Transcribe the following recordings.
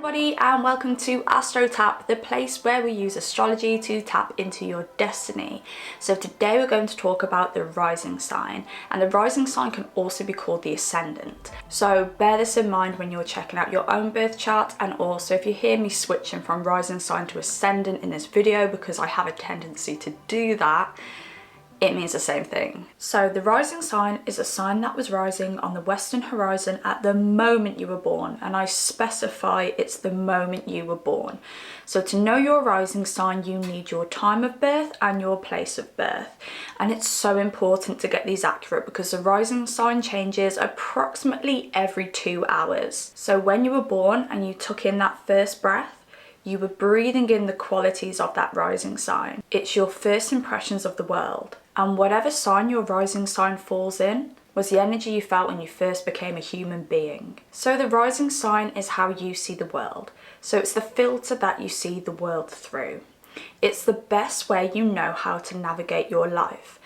everybody and welcome to Astro Tap, the place where we use astrology to tap into your destiny. So today we're going to talk about the rising sign, and the rising sign can also be called the Ascendant. So bear this in mind when you're checking out your own birth chart, and also if you hear me switching from rising sign to Ascendant in this video, because I have a tendency to do that, it means the same thing. So the rising sign is a sign that was rising on the western horizon at the moment you were born, and I specify it's the moment you were born. So to know your rising sign, you need your time of birth and your place of birth, and it's so important to get these accurate because the rising sign changes approximately every 2 hours. So when you were born and you took in that first breath, you were breathing in the qualities of that rising sign. It's your first impressions of the world. And whatever sign your rising sign falls in was the energy you felt when you first became a human being. So the rising sign is how you see the world. So it's the filter that you see the world through. It's the best way you know how to navigate your life.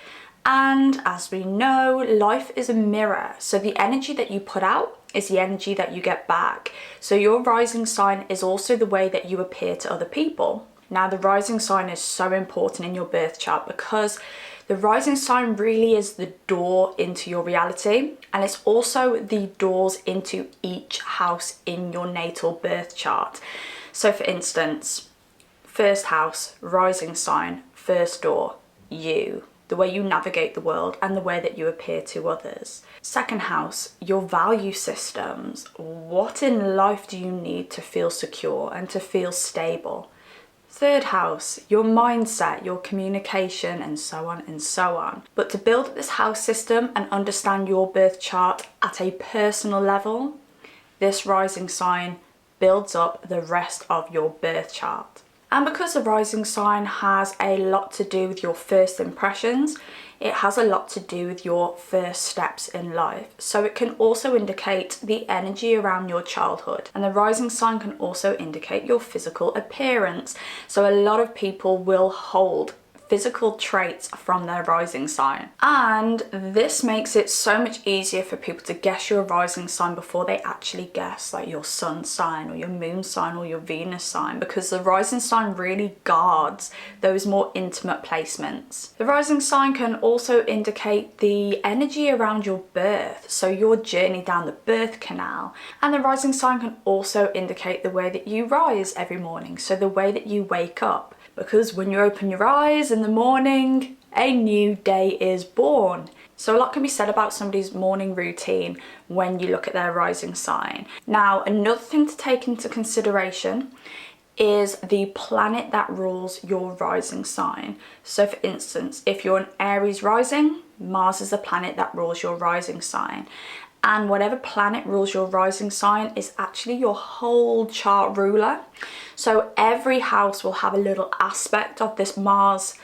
And as we know, life is a mirror. So the energy that you put out is the energy that you get back. So your rising sign is also the way that you appear to other people. Now, the rising sign is so important in your birth chart because the rising sign really is the door into your reality, and it's also the doors into each house in your natal birth chart. So for instance, first house, rising sign, first door, you. The way you navigate the world and the way that you appear to others. Second house, your value systems. What in life do you need to feel secure and to feel stable? Third house, your mindset, your communication, and so on and so on. But to build up this house system and understand your birth chart at a personal level, this rising sign builds up the rest of your birth chart. And because the rising sign has a lot to do with your first impressions, it has a lot to do with your first steps in life. So it can also indicate the energy around your childhood. And the rising sign can also indicate your physical appearance. So a lot of people will hold physical traits from their rising sign, and this makes it so much easier for people to guess your rising sign before they actually guess like your sun sign or your moon sign or your Venus sign, because the rising sign really guards those more intimate placements. The rising sign can also indicate the energy around your birth, so your journey down the birth canal, and the rising sign can also indicate the way that you rise every morning, so the way that you wake up. Because when you open your eyes in the morning, a new day is born. So a lot can be said about somebody's morning routine when you look at their rising sign. Now, another thing to take into consideration is the planet that rules your rising sign. So for instance, if you're an Aries rising, Mars is the planet that rules your rising sign. And whatever planet rules your rising sign is actually your whole chart ruler. So every house will have a little aspect of this Mars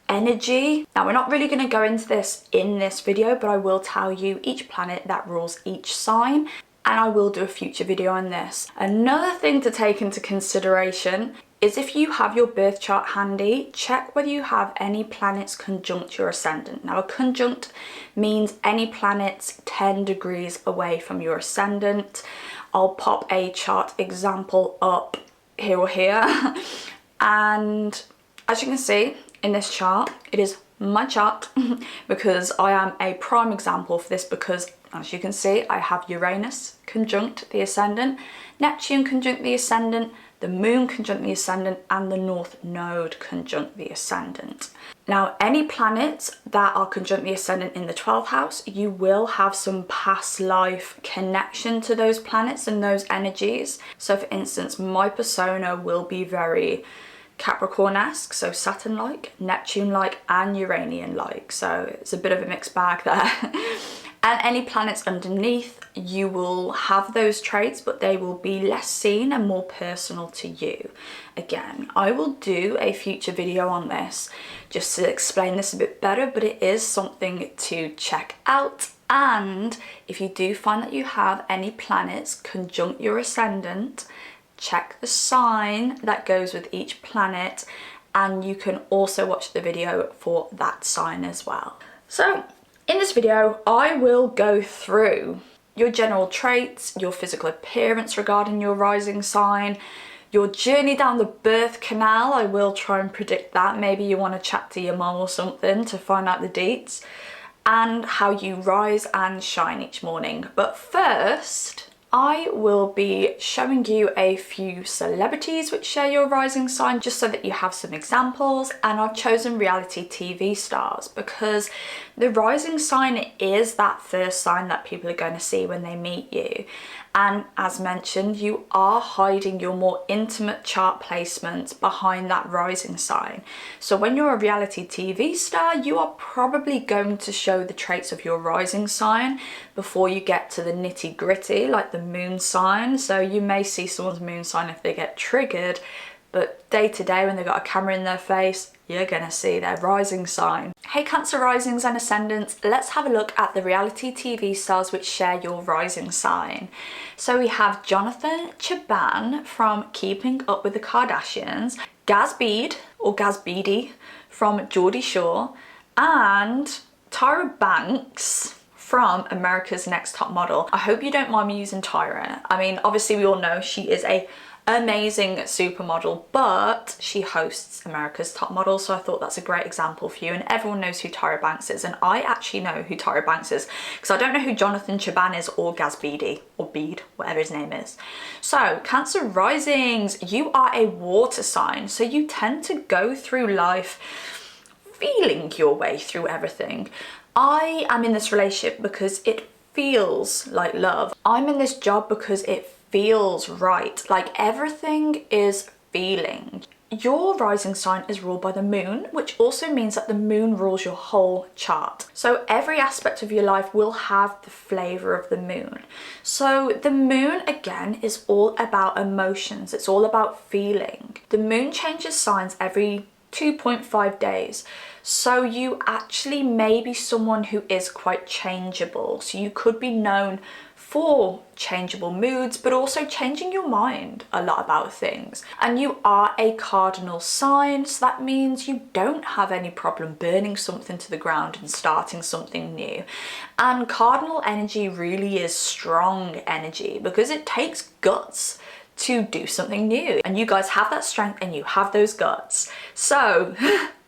energy. Now, we're not really going to go into this in this video, but I will tell you each planet that rules each sign, and I will do a future video on this. Another thing to take into consideration is if you have your birth chart handy, check whether you have any planets conjunct your ascendant. Now, a conjunct means any planets 10 degrees away from your ascendant. I'll pop a chart example up here or here. And as you can see in this chart, it is my chart because I am a prime example for this, because as you can see, I have Uranus conjunct the ascendant, Neptune conjunct the ascendant, the moon conjunct the ascendant, and the north node conjunct the ascendant. Now, any planets that are conjunct the ascendant in the 12th house, you will have some past life connection to those planets and those energies. So for instance, my persona will be very Capricorn-esque, so Saturn-like, Neptune-like, and Uranian-like. So it's a bit of a mixed bag there. And any planets underneath, you will have those traits, but they will be less seen and more personal to you. Again, I will do a future video on this just to explain this a bit better, but it is something to check out. And if you do find that you have any planets conjunct your ascendant, check the sign that goes with each planet, and you can also watch the video for that sign as well. So in this video, I will go through your general traits, your physical appearance regarding your rising sign, your journey down the birth canal. I will try and predict that. Maybe you want to chat to your mum or something to find out the deets, and how you rise and shine each morning. But first, I will be showing you a few celebrities which share your rising sign, just so that you have some examples. And I've chosen reality TV stars because the rising sign is that first sign that people are going to see when they meet you. And as mentioned, you are hiding your more intimate chart placements behind that rising sign. So when you're a reality TV star, you are probably going to show the traits of your rising sign before you get to the nitty gritty, like the moon sign. So you may see someone's moon sign if they get triggered, but day to day when they've got a camera in their face, you're gonna see their rising sign. Hey Cancer risings and ascendants, let's have a look at the reality TV stars which share your rising sign. So we have Jonathan Cheban from Keeping Up with the Kardashians, Gaz Bead or Gaz Beady from Geordie Shore, and Tyra Banks from America's Next Top Model. I hope you don't mind me using Tyra. I mean, obviously we all know she is a amazing supermodel, but she hosts America's Top Model, so I thought that's a great example for you. And everyone knows who Tyra Banks is, and I actually know who Tyra Banks is because I don't know who Jonathan Cheban is or Gaz Beady or Bede, whatever his name is. So Cancer risings, you are a water sign, so you tend to go through life feeling your way through everything. I am in this relationship because it feels like love. I'm in this job because it feels right. Like everything is feeling. Your rising sign is ruled by the moon, which also means that the moon rules your whole chart. So every aspect of your life will have the flavor of the moon. So the moon, again, is all about emotions. It's all about feeling. The moon changes signs every 2.5 days. So you actually may be someone who is quite changeable. So you could be known for changeable moods, but also changing your mind a lot about things. And you are a cardinal sign, so that means you don't have any problem burning something to the ground and starting something new. And cardinal energy really is strong energy because it takes guts to do something new. And you guys have that strength and you have those guts. So,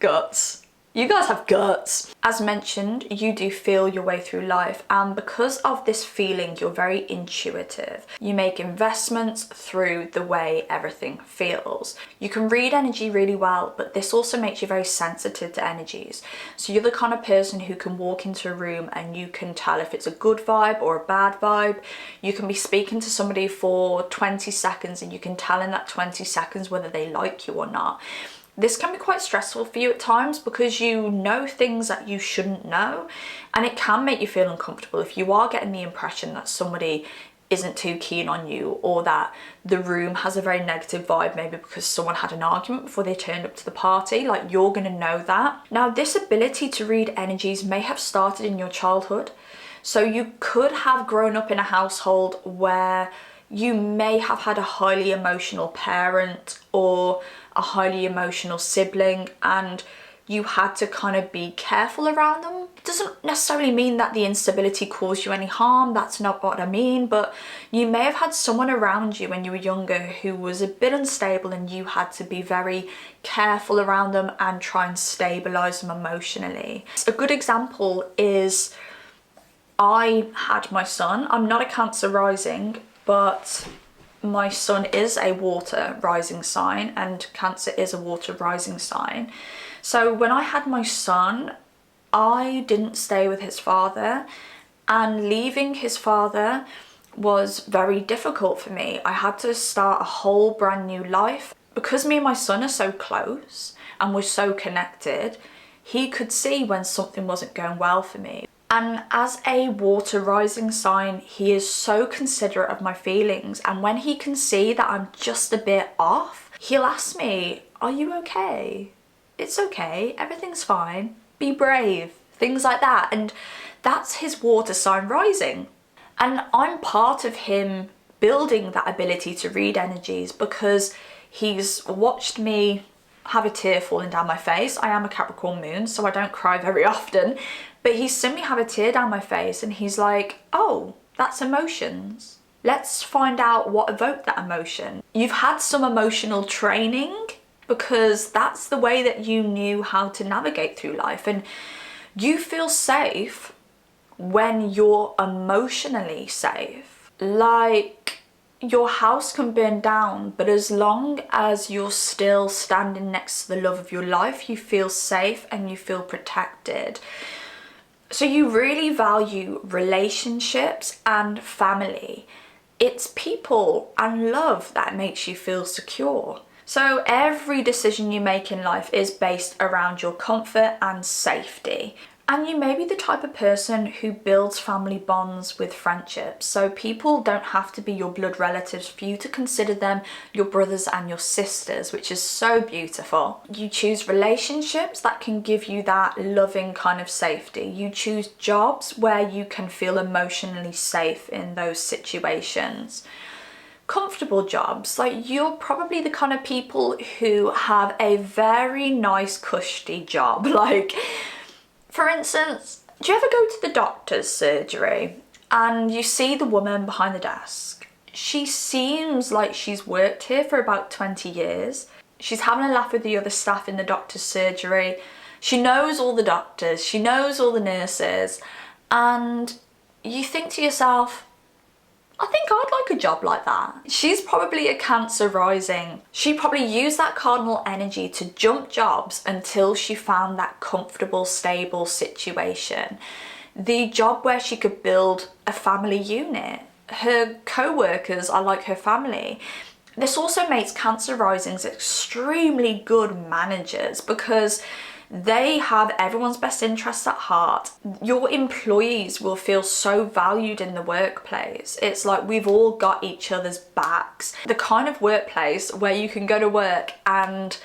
guts. You guys have guts. As mentioned, you do feel your way through life, and because of this feeling, you're very intuitive. You make investments through the way everything feels. You can read energy really well, but this also makes you very sensitive to energies. So you're the kind of person who can walk into a room and you can tell if it's a good vibe or a bad vibe. You can be speaking to somebody for 20 seconds and you can tell in that 20 seconds whether they like you or not. This can be quite stressful for you at times because you know things that you shouldn't know, and it can make you feel uncomfortable if you are getting the impression that somebody isn't too keen on you, or that the room has a very negative vibe, maybe because someone had an argument before they turned up to the party. Like, you're gonna know that. Now, this ability to read energies may have started in your childhood. So you could have grown up in a household where you may have had a highly emotional parent or a highly emotional sibling, and you had to kind of be careful around them. It doesn't necessarily mean that the instability caused you any harm, that's not what I mean, but you may have had someone around you when you were younger who was a bit unstable, and you had to be very careful around them and try and stabilize them emotionally. A good example is I had my son. I'm not a Cancer rising, but my son is a water rising sign, and Cancer is a water rising sign. So when I had my son, I didn't stay with his father, and leaving his father was very difficult for me. I had to start a whole brand new life. Because me and my son are so close and we're so connected, he could see when something wasn't going well for me. And as a water rising sign, he is so considerate of my feelings. And when he can see that I'm just a bit off, he'll ask me, "Are you okay? It's okay, everything's fine, be brave," things like that. And that's his water sign rising. And I'm part of him building that ability to read energies because he's watched me have a tear falling down my face. I am a Capricorn moon, so I don't cry very often. But he's seen me have a tear down my face and he's like, "Oh, That's emotions. Let's find out what evoked that emotion. You've had some emotional training because that's the way that you knew how to navigate through life, and you feel safe when you're emotionally safe. Like, your house can burn down, but as long as you're still standing next to the love of your life, you feel safe and you feel protected. So you really value relationships and family. It's people and love that makes you feel secure. So every decision you make in life is based around your comfort and safety. And you may be the type of person who builds family bonds with friendships. So people don't have to be your blood relatives for you to consider them your brothers and your sisters, which is so beautiful. You choose relationships that can give you that loving kind of safety. You choose jobs where you can feel emotionally safe in those situations. Comfortable jobs, like you're probably the kind of people who have a very nice cushy job. Like, for instance, do you ever go to the doctor's surgery and you see the woman behind the desk? She seems like she's worked here for about 20 years. She's having a laugh with the other staff in the doctor's surgery. She knows all the doctors, she knows all the nurses, and you think to yourself, I think I'd like a job like that. She's probably a Cancer rising. She probably used that cardinal energy to jump jobs until she found that comfortable, stable situation. The job where she could build a family unit. Her co-workers are like her family. This also makes Cancer risings extremely good managers because they have everyone's best interests at heart. Your employees will feel so valued in the workplace. It's like we've all got each other's backs. The kind of workplace where you can go to work and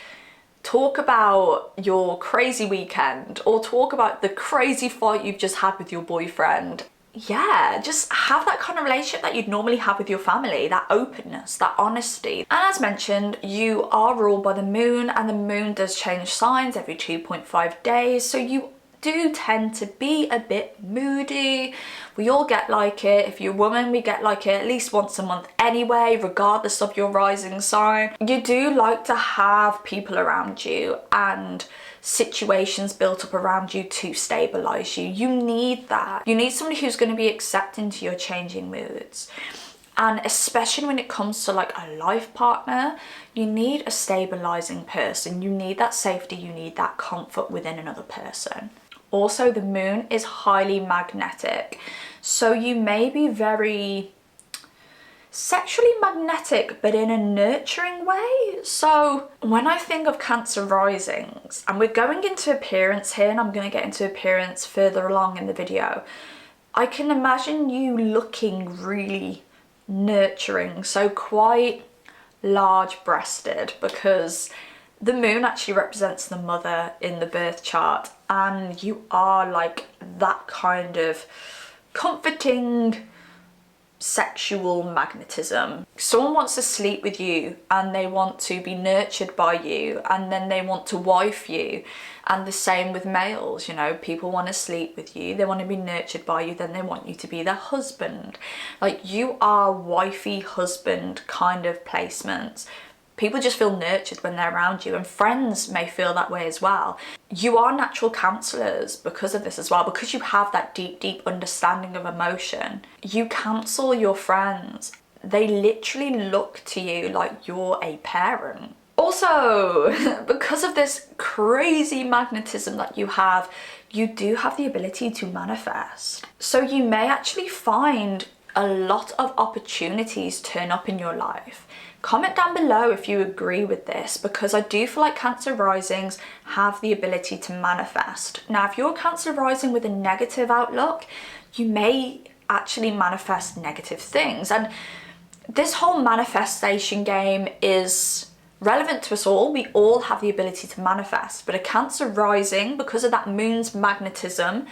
talk about your crazy weekend or talk about the crazy fight you've just had with your boyfriend. Yeah, just have that kind of relationship that you'd normally have with your family, that openness, that honesty. And as mentioned, you are ruled by the moon, and the moon does change signs every 2.5 days, so you do tend to be a bit moody. We all get like it. If you're a woman, we get like it at least once a month anyway, regardless of your rising sign. You do like to have people around you and situations built up around you to stabilize you. You need that. You need somebody who's going to be accepting to your changing moods. And especially when it comes to like a life partner, you need a stabilizing person. You need that safety. You need that comfort within another person. Also, the moon is highly magnetic. So you may be very sexually magnetic, but in a nurturing way. So when I think of Cancer risings, and we're going into appearance here, and I'm going to get into appearance further along in the video, I can imagine you looking really nurturing, so quite large breasted, because the moon actually represents the mother in the birth chart, and you are like that kind of comforting sexual magnetism. Someone wants to sleep with you and they want to be nurtured by you, and then they want to wife you. And the same with males, you know, people want to sleep with you, they want to be nurtured by you, then they want you to be their husband. Like, you are wifey husband kind of placements. People just feel nurtured when they're around you, and friends may feel that way as well. You are natural counsellors because of this as well, because you have that deep understanding of emotion. You counsel your friends. They literally look to you like you're a parent. Also, because of this crazy magnetism that you do have the ability to manifest. So you may actually find a lot of opportunities turn up in your life. Comment down below if you agree with this, because I do feel like Cancer risings have the ability to manifest. Now, if you're Cancer rising with a negative outlook, you may actually manifest negative things. And this whole manifestation game is relevant to us all. We all have the ability to manifest, but a Cancer rising, because of that moon's magnetism,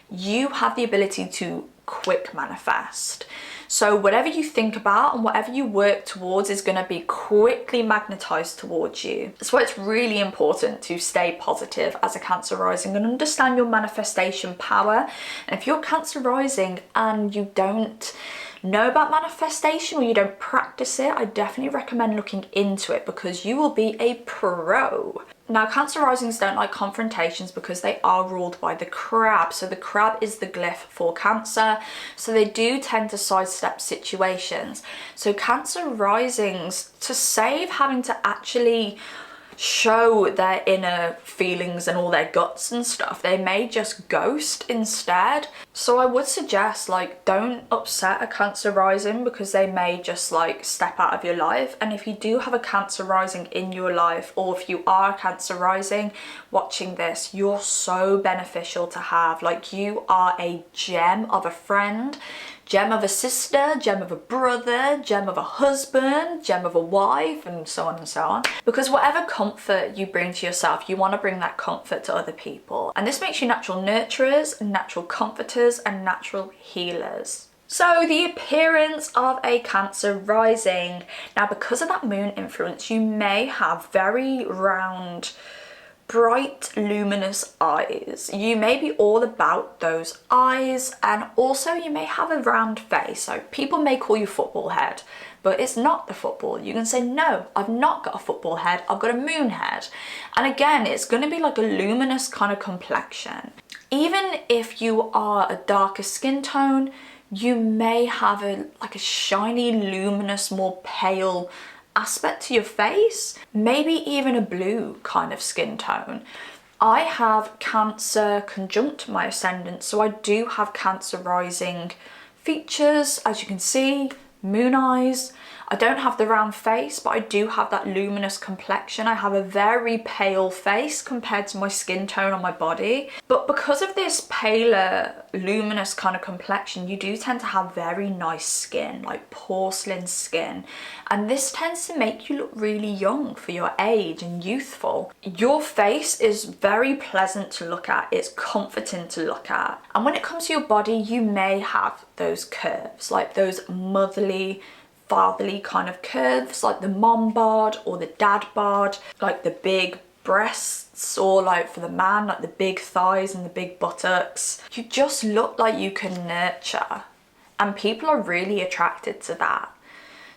you have the ability to quick manifest. So whatever you think about and whatever you work towards is going to be quickly magnetized towards you. That's why it's really important to stay positive as a Cancer rising and understand your manifestation power. And if you're Cancer rising and you don't know about manifestation or you don't practice it, I definitely recommend looking into it because you will be a pro. Now, Cancer risings don't like confrontations because they are ruled by the crab. So the crab is the glyph for Cancer. So they do tend to sidestep situations. So Cancer risings, to save having to actually show their inner feelings and all their guts and stuff, they may just ghost instead. So I would suggest, like, don't upset a Cancer rising because they may just like step out of your life. And if you do have a Cancer rising in your life, or if you are a Cancer rising watching this, you're so beneficial to have. Like, you are a gem of a friend, gem of a sister, gem of a brother, gem of a husband, gem of a wife, and so on and so on. Because whatever comfort you bring to yourself, you want to bring that comfort to other people. And this makes you natural nurturers, natural comforters, and natural healers. So the appearance of a Cancer rising. Now, because of that moon influence, you may have very round, bright, luminous eyes. You may be all about those eyes, and also you may have a round face. So people may call you football head, but it's not the football. You can say, no, I've not got a football head, I've got a moon head. And again, it's going to be like a luminous kind of complexion. Even if you are a darker skin tone, you may have a shiny, luminous, more pale aspect to your face, maybe even a blue kind of skin tone. I have Cancer conjunct my Ascendant, so I do have Cancer rising features, as you can see, moon eyes. I don't have the round face, but I do have that luminous complexion. I have a very pale face compared to my skin tone on my body. But because of this paler, luminous kind of complexion, you do tend to have very nice skin, like porcelain skin. And this tends to make you look really young for your age and youthful. Your face is very pleasant to look at. It's comforting to look at. And when it comes to your body, you may have those curves, like those motherly, fatherly kind of curves, like the mom bod or the dad bod, like the big breasts, or like for the man, like the big thighs and the big buttocks. You just look like you can nurture, and people are really attracted to that.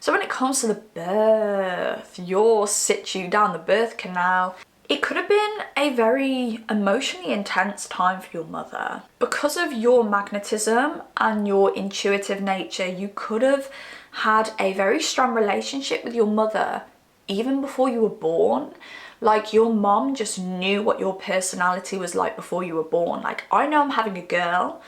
So when it comes to the birth, your situ down the birth canal, it could have been a very emotionally intense time for your mother. Because of your magnetism and your intuitive nature, you could have had a very strong relationship with your mother even before you were born. Like, your mom just knew what your personality was like before you were born. Like, I know I'm having a girl,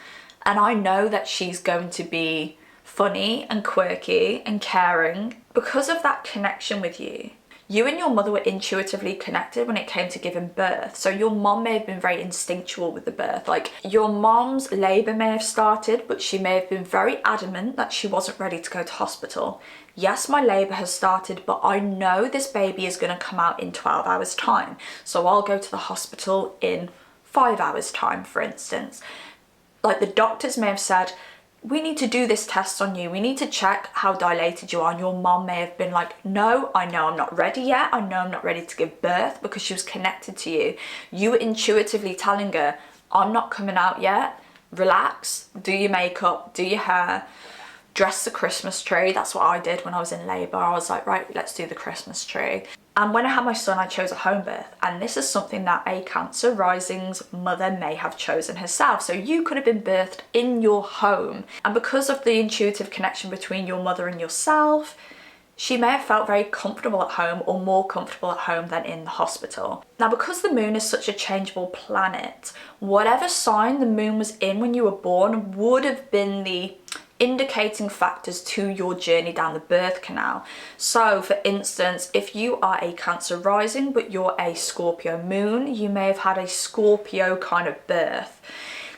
and I know that she's going to be funny and quirky and caring. Because of that connection with you, you and your mother were intuitively connected when it came to giving birth. So your mom may have been very instinctual with the birth. Like, your mom's labour may have started, but she may have been very adamant that she wasn't ready to go to hospital. Yes, my labour has started, but I know this baby is going to come out in 12 hours time. So I'll go to the hospital in 5 hours time, for instance. Like, the doctors may have said, we need to do this test on you. We need to check how dilated you are. And your mom may have been like, no, I know I'm not ready yet. I know I'm not ready to give birth, because she was connected to you. You were intuitively telling her, I'm not coming out yet. Relax, do your makeup, do your hair, dress the Christmas tree. That's what I did when I was in labour. I was like, right, let's do the Christmas tree. And when I had my son, I chose a home birth. And this is something that a Cancer rising's mother may have chosen herself. So you could have been birthed in your home. And because of the intuitive connection between your mother and yourself, she may have felt very comfortable at home, or more comfortable at home than in the hospital. Now, because the moon is such a changeable planet, whatever sign the moon was in when you were born would have been the indicating factors to your journey down the birth canal. So for instance, if you are a Cancer rising but you're a Scorpio moon, you may have had a Scorpio kind of birth.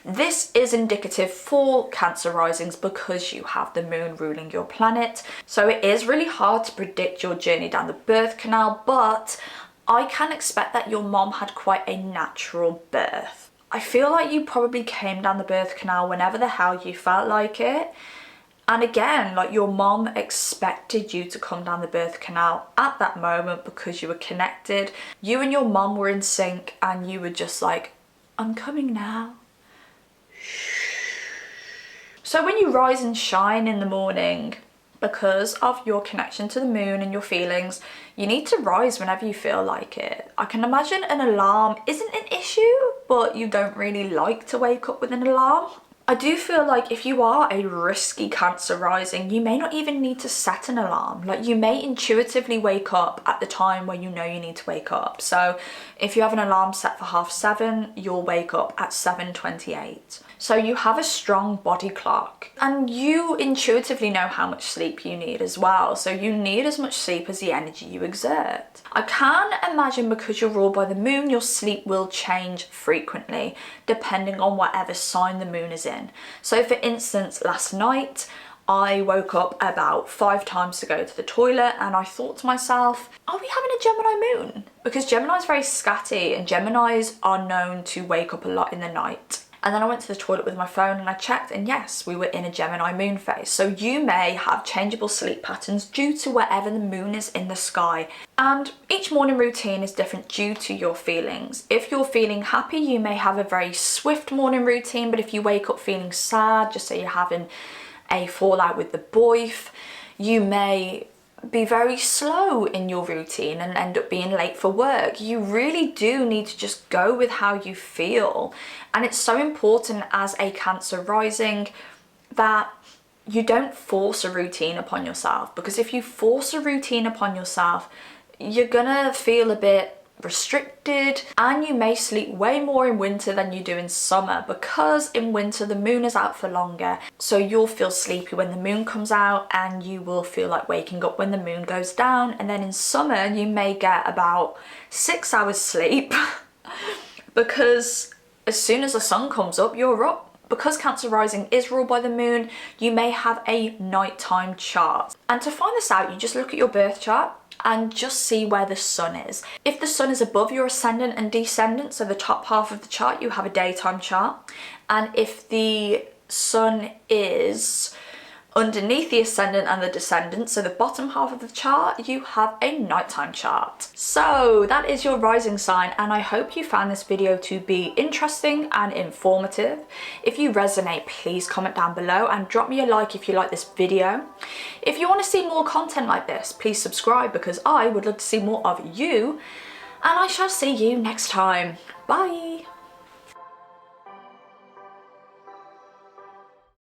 This is indicative for Cancer risings because you have the moon ruling your planet. So it is really hard to predict your journey down the birth canal, but I can expect that your mom had quite a natural birth. I feel like you probably came down the birth canal whenever the hell you felt like it. And again, like, your mom expected you to come down the birth canal at that moment because you were connected. You and your mom were in sync, and you were just like, I'm coming now. So when you rise and shine in the morning, because of your connection to the moon and your feelings, you need to rise whenever you feel like it. I can imagine an alarm isn't an issue, but you don't really like to wake up with an alarm. I do feel like if you are a risky Cancer rising, you may not even need to set an alarm. Like, you may intuitively wake up at the time where you know you need to wake up. So if you have an alarm set for 7:30, you'll wake up at 7:28. So you have a strong body clock, and you intuitively know how much sleep you need as well. So you need as much sleep as the energy you exert. I can imagine, because you're ruled by the moon, your sleep will change frequently depending on whatever sign the moon is in. So for instance, last night I woke up about 5 times to go to the toilet, and I thought to myself, are we having a Gemini moon? Because Gemini is very scatty, and Geminis are known to wake up a lot in the night. And then I went to the toilet with my phone and I checked, and yes, we were in a Gemini moon phase. So you may have changeable sleep patterns due to wherever the moon is in the sky. And each morning routine is different due to your feelings. If you're feeling happy, you may have a very swift morning routine, but if you wake up feeling sad, just say you're having a fallout with the boyf, you may be very slow in your routine and end up being late for work. You really do need to just go with how you feel. And it's so important as a Cancer rising that you don't force a routine upon yourself, because if you force a routine upon yourself, you're gonna feel a bit restricted, and you may sleep way more in winter than you do in summer, because in winter the moon is out for longer, so you'll feel sleepy when the moon comes out, and you will feel like waking up when the moon goes down. And then in summer you may get about 6 hours sleep because as soon as the sun comes up, you're up. Because Cancer rising is ruled by the moon, you may have a nighttime chart. And to find this out, you just look at your birth chart and just see where the sun is. If the sun is above your ascendant and descendant, so the top half of the chart, you have a daytime chart. And if the sun is underneath the ascendant and the descendant, so the bottom half of the chart, you have a nighttime chart. So that is your rising sign, and I hope you found this video to be interesting and informative. If you resonate, please comment down below and drop me a like if you like this video. If you want to see more content like this, please subscribe, because I would love to see more of you, and I shall see you next time. Bye.